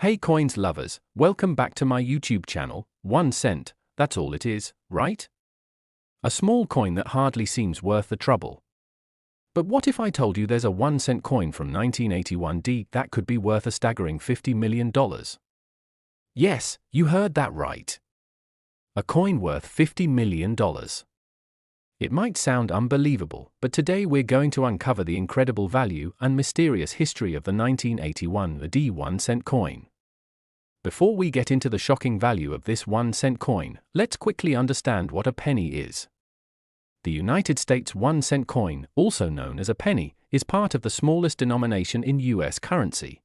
Hey coins lovers, welcome back to my YouTube channel. 1 cent, that's all it is, right? A small coin that hardly seems worth the trouble. But what if I told you there's a 1 cent coin from 1981 that could be worth a staggering $50 million? Yes, you heard that right. A coin worth $50 million. It might sound unbelievable, but today we're going to uncover the incredible value and mysterious history of the 1981 1 cent coin. Before we get into the shocking value of this 1 cent coin, let's quickly understand what a penny is. The United States 1 cent coin, also known as a penny, is part of the smallest denomination in US currency.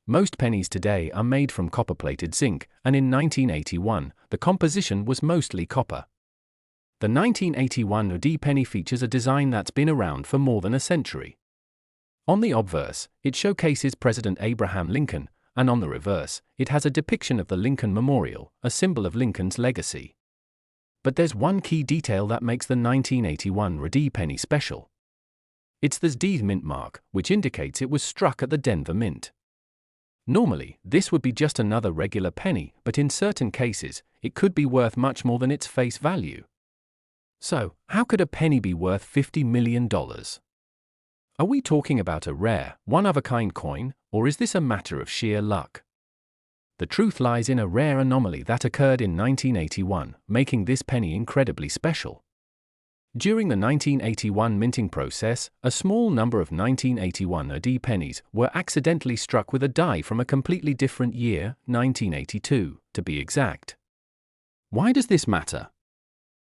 Most pennies today are made from copper-plated zinc, and in 1981, the composition was mostly copper. The 1981 penny features a design that's been around for more than a century. On the obverse, it showcases President Abraham Lincoln, and on the reverse, it has a depiction of the Lincoln Memorial, a symbol of Lincoln's legacy. But there's one key detail that makes the 1981 penny special. It's the Z mint mark, which indicates it was struck at the Denver Mint. Normally, this would be just another regular penny, but in certain cases, it could be worth much more than its face value. So, how could a penny be worth $50 million? Are we talking about a rare, one-of-a-kind coin, or is this a matter of sheer luck? The truth lies in a rare anomaly that occurred in 1981, making this penny incredibly special. During the 1981 minting process, a small number of 1981 pennies were accidentally struck with a die from a completely different year, 1982, to be exact. Why does this matter?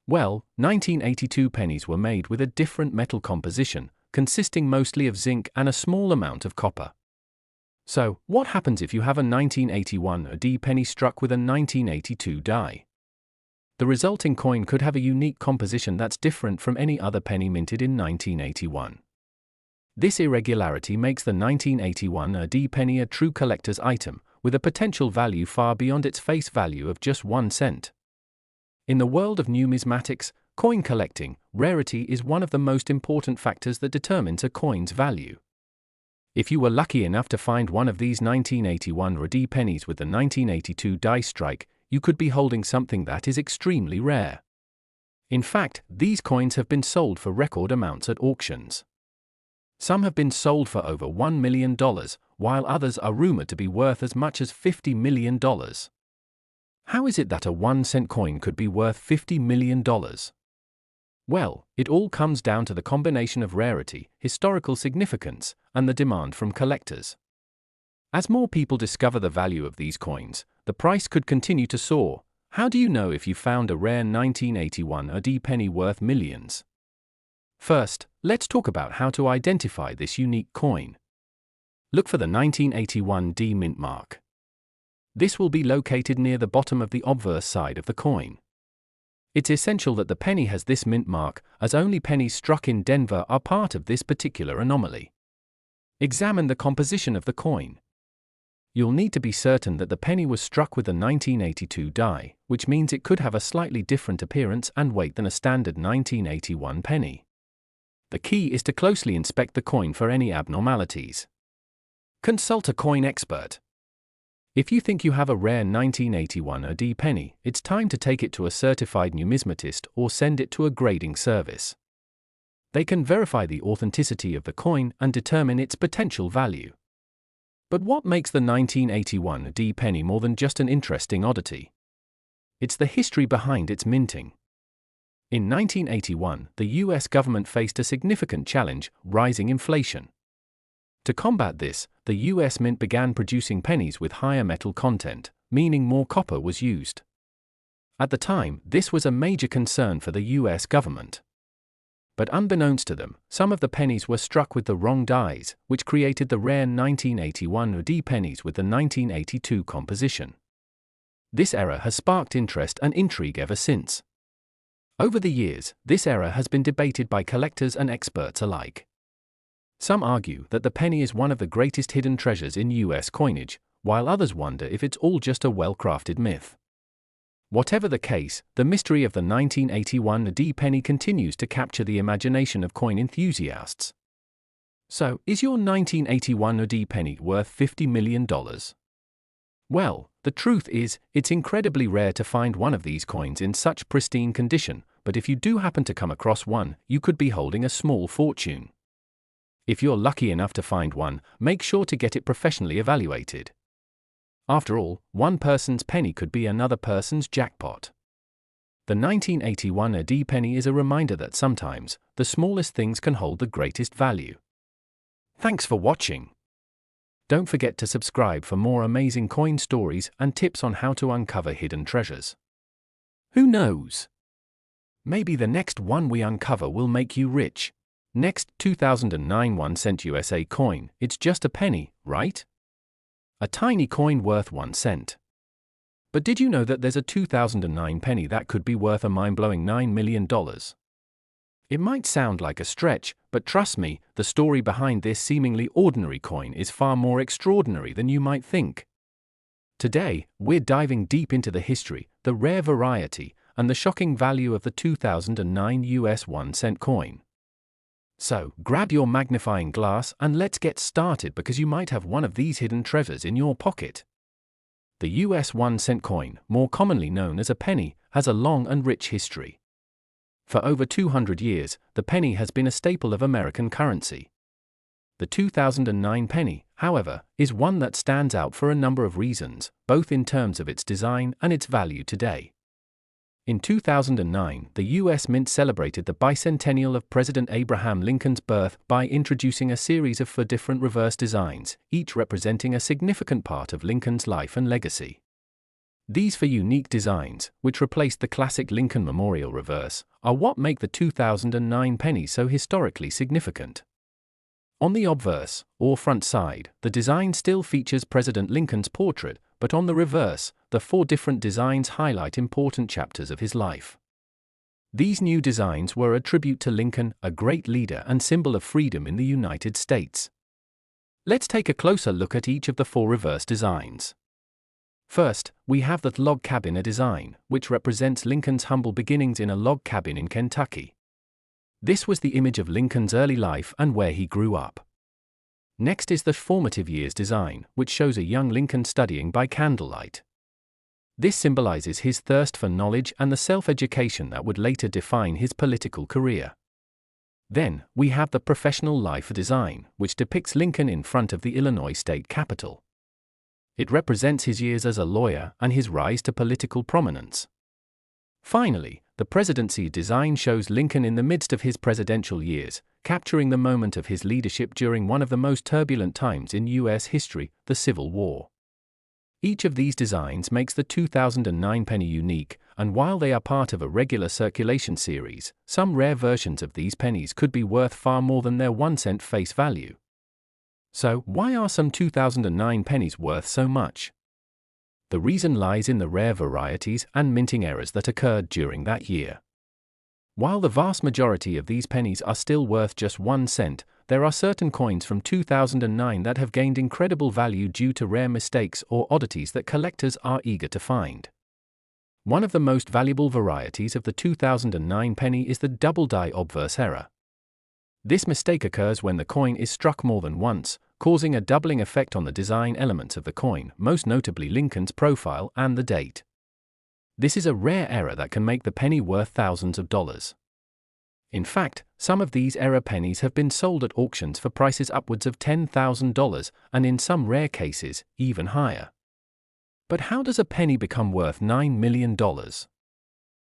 Well, 1982 pennies were made with a different metal composition, consisting mostly of zinc and a small amount of copper. So, what happens if you have a 1981 penny struck with a 1982 die? The resulting coin could have a unique composition that's different from any other penny minted in 1981. This irregularity makes the 1981 penny a true collector's item, with a potential value far beyond its face value of just 1 cent. In the world of numismatics, coin collecting, rarity is one of the most important factors that determines a coin's value. If you were lucky enough to find one of these 1981 pennies with the 1982 die strike, you could be holding something that is extremely rare. In fact, these coins have been sold for record amounts at auctions. Some have been sold for over $1 million, while others are rumored to be worth as much as $50 million. How is it that a 1 cent coin could be worth $50 million? Well, it all comes down to the combination of rarity, historical significance, and the demand from collectors. As more people discover the value of these coins, the price could continue to soar. How do you know if you found a rare 1981 penny worth millions? First, let's talk about how to identify this unique coin. Look for the 1981 mint mark. This will be located near the bottom of the obverse side of the coin. It's essential that the penny has this mint mark, as only pennies struck in Denver are part of this particular anomaly. Examine the composition of the coin. You'll need to be certain that the penny was struck with the 1982 die, which means it could have a slightly different appearance and weight than a standard 1981 penny. The key is to closely inspect the coin for any abnormalities. Consult a coin expert. If you think you have a rare 1981 penny, it's time to take it to a certified numismatist or send it to a grading service. They can verify the authenticity of the coin and determine its potential value. But what makes the 1981 penny more than just an interesting oddity? It's the history behind its minting. In 1981, the US government faced a significant challenge: rising inflation. To combat this, the US Mint began producing pennies with higher metal content, meaning more copper was used. At the time, this was a major concern for the US government. But unbeknownst to them, some of the pennies were struck with the wrong dies, which created the rare 1981 pennies with the 1982 composition. This error has sparked interest and intrigue ever since. Over the years, this error has been debated by collectors and experts alike. Some argue that the penny is one of the greatest hidden treasures in US coinage, while others wonder if it's all just a well-crafted myth. Whatever the case, the mystery of the 1981 penny continues to capture the imagination of coin enthusiasts. So, is your 1981 penny worth $50 million? Well, the truth is, it's incredibly rare to find one of these coins in such pristine condition, but if you do happen to come across one, you could be holding a small fortune. If you're lucky enough to find one, make sure to get it professionally evaluated. After all, one person's penny could be another person's jackpot. The 1981 AD penny is a reminder that sometimes, the smallest things can hold the greatest value. Thanks for watching. Don't forget to subscribe for more amazing coin stories and tips on how to uncover hidden treasures. Who knows? Maybe the next one we uncover will make you rich. Next, 2009 1-cent USA coin. It's just a penny, right? A tiny coin worth 1 cent. But did you know that there's a 2009 penny that could be worth a mind-blowing $9 million? It might sound like a stretch, but trust me, the story behind this seemingly ordinary coin is far more extraordinary than you might think. Today, we're diving deep into the history, the rare variety, and the shocking value of the 2009 US 1-cent coin. So, grab your magnifying glass and let's get started, because you might have one of these hidden treasures in your pocket. The US 1-cent coin, more commonly known as a penny, has a long and rich history. For over 200 years, the penny has been a staple of American currency. The 2009 penny, however, is one that stands out for a number of reasons, both in terms of its design and its value today. In 2009, the U.S. Mint celebrated the bicentennial of President Abraham Lincoln's birth by introducing a series of 4 different reverse designs, each representing a significant part of Lincoln's life and legacy. These 4 unique designs, which replaced the classic Lincoln Memorial reverse, are what make the 2009 penny so historically significant. On the obverse, or front side, the design still features President Lincoln's portrait, but on the reverse, the 4 different designs highlight important chapters of his life. These new designs were a tribute to Lincoln, a great leader and symbol of freedom in the United States. Let's take a closer look at each of the 4 reverse designs. First, we have the log cabin design, which represents Lincoln's humble beginnings in a log cabin in Kentucky. This was the image of Lincoln's early life and where he grew up. Next is the formative years design, which shows a young Lincoln studying by candlelight. This symbolizes his thirst for knowledge and the self-education that would later define his political career. Then, we have the professional life design, which depicts Lincoln in front of the Illinois state capitol. It represents his years as a lawyer and his rise to political prominence. Finally, the presidency design shows Lincoln in the midst of his presidential years, capturing the moment of his leadership during one of the most turbulent times in U.S. history, the Civil War. Each of these designs makes the 2009 penny unique, and while they are part of a regular circulation series, some rare versions of these pennies could be worth far more than their 1-cent face value. So, why are some 2009 pennies worth so much? The reason lies in the rare varieties and minting errors that occurred during that year. While the vast majority of these pennies are still worth just 1 cent, there are certain coins from 2009 that have gained incredible value due to rare mistakes or oddities that collectors are eager to find. One of the most valuable varieties of the 2009 penny is the double die obverse error. This mistake occurs when the coin is struck more than once, causing a doubling effect on the design elements of the coin, most notably Lincoln's profile and the date. This is a rare error that can make the penny worth thousands of dollars. In fact, some of these error pennies have been sold at auctions for prices upwards of $10,000, and in some rare cases, even higher. But how does a penny become worth $9 million?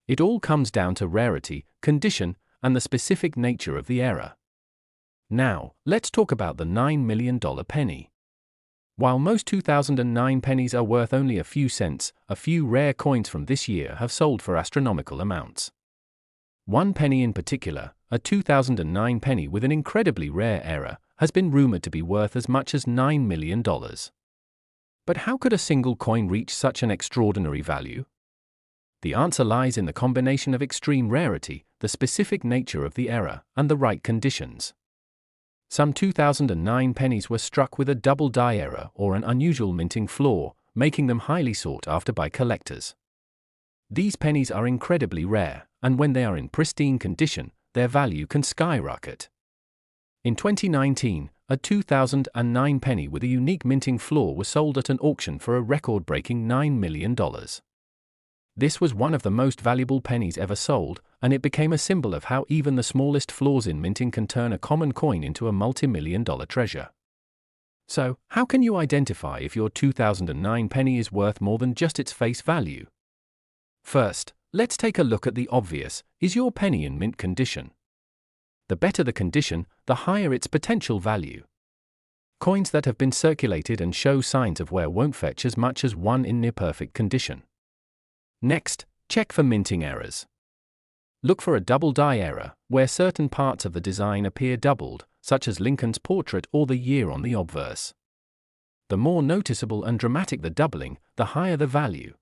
It all comes down to rarity, condition, and the specific nature of the error. Now, let's talk about the $9 million penny. While most 2009 pennies are worth only a few cents, a few rare coins from this year have sold for astronomical amounts. One penny in particular, a 2009 penny with an incredibly rare error, has been rumored to be worth as much as $9 million. But how could a single coin reach such an extraordinary value? The answer lies in the combination of extreme rarity, the specific nature of the error, and the right conditions. Some 2009 pennies were struck with a double die error or an unusual minting flaw, making them highly sought after by collectors. These pennies are incredibly rare, and when they are in pristine condition, their value can skyrocket. In 2019, a 2009 penny with a unique minting flaw was sold at an auction for a record-breaking $9 million. This was one of the most valuable pennies ever sold, and it became a symbol of how even the smallest flaws in minting can turn a common coin into a multi-million-dollar treasure. So, how can you identify if your 2009 penny is worth more than just its face value? First, let's take a look at the obvious: is your penny in mint condition? The better the condition, the higher its potential value. Coins that have been circulated and show signs of wear won't fetch as much as one in near-perfect condition. Next, check for minting errors. Look for a double die error, where certain parts of the design appear doubled, such as Lincoln's portrait or the year on the obverse. The more noticeable and dramatic the doubling, the higher the value.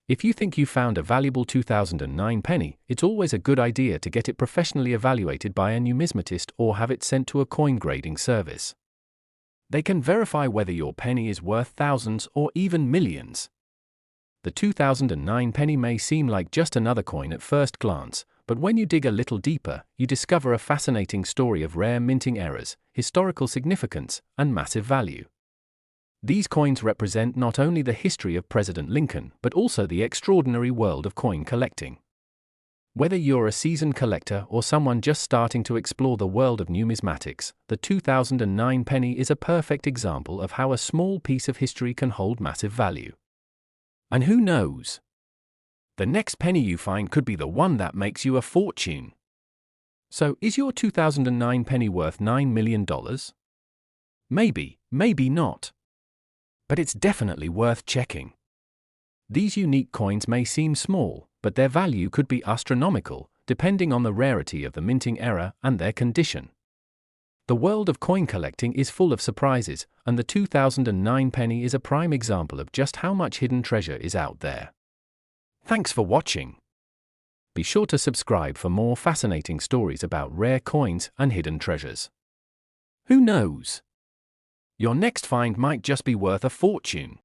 If you think you found a valuable 2009 penny, it's always a good idea to get it professionally evaluated by a numismatist or have it sent to a coin grading service. They can verify whether your penny is worth thousands or even millions. The 2009 penny may seem like just another coin at first glance, but when you dig a little deeper, you discover a fascinating story of rare minting errors, historical significance, and massive value. These coins represent not only the history of President Lincoln, but also the extraordinary world of coin collecting. Whether you're a seasoned collector or someone just starting to explore the world of numismatics, the 2009 penny is a perfect example of how a small piece of history can hold massive value. And who knows? The next penny you find could be the one that makes you a fortune. So, is your 2009 penny worth $9 million? Maybe, maybe not. But it's definitely worth checking. These unique coins may seem small, but their value could be astronomical, depending on the rarity of the minting error and their condition. The world of coin collecting is full of surprises, and the 2009 penny is a prime example of just how much hidden treasure is out there. Thanks for watching. Be sure to subscribe for more fascinating stories about rare coins and hidden treasures. Who knows? Your next find might just be worth a fortune.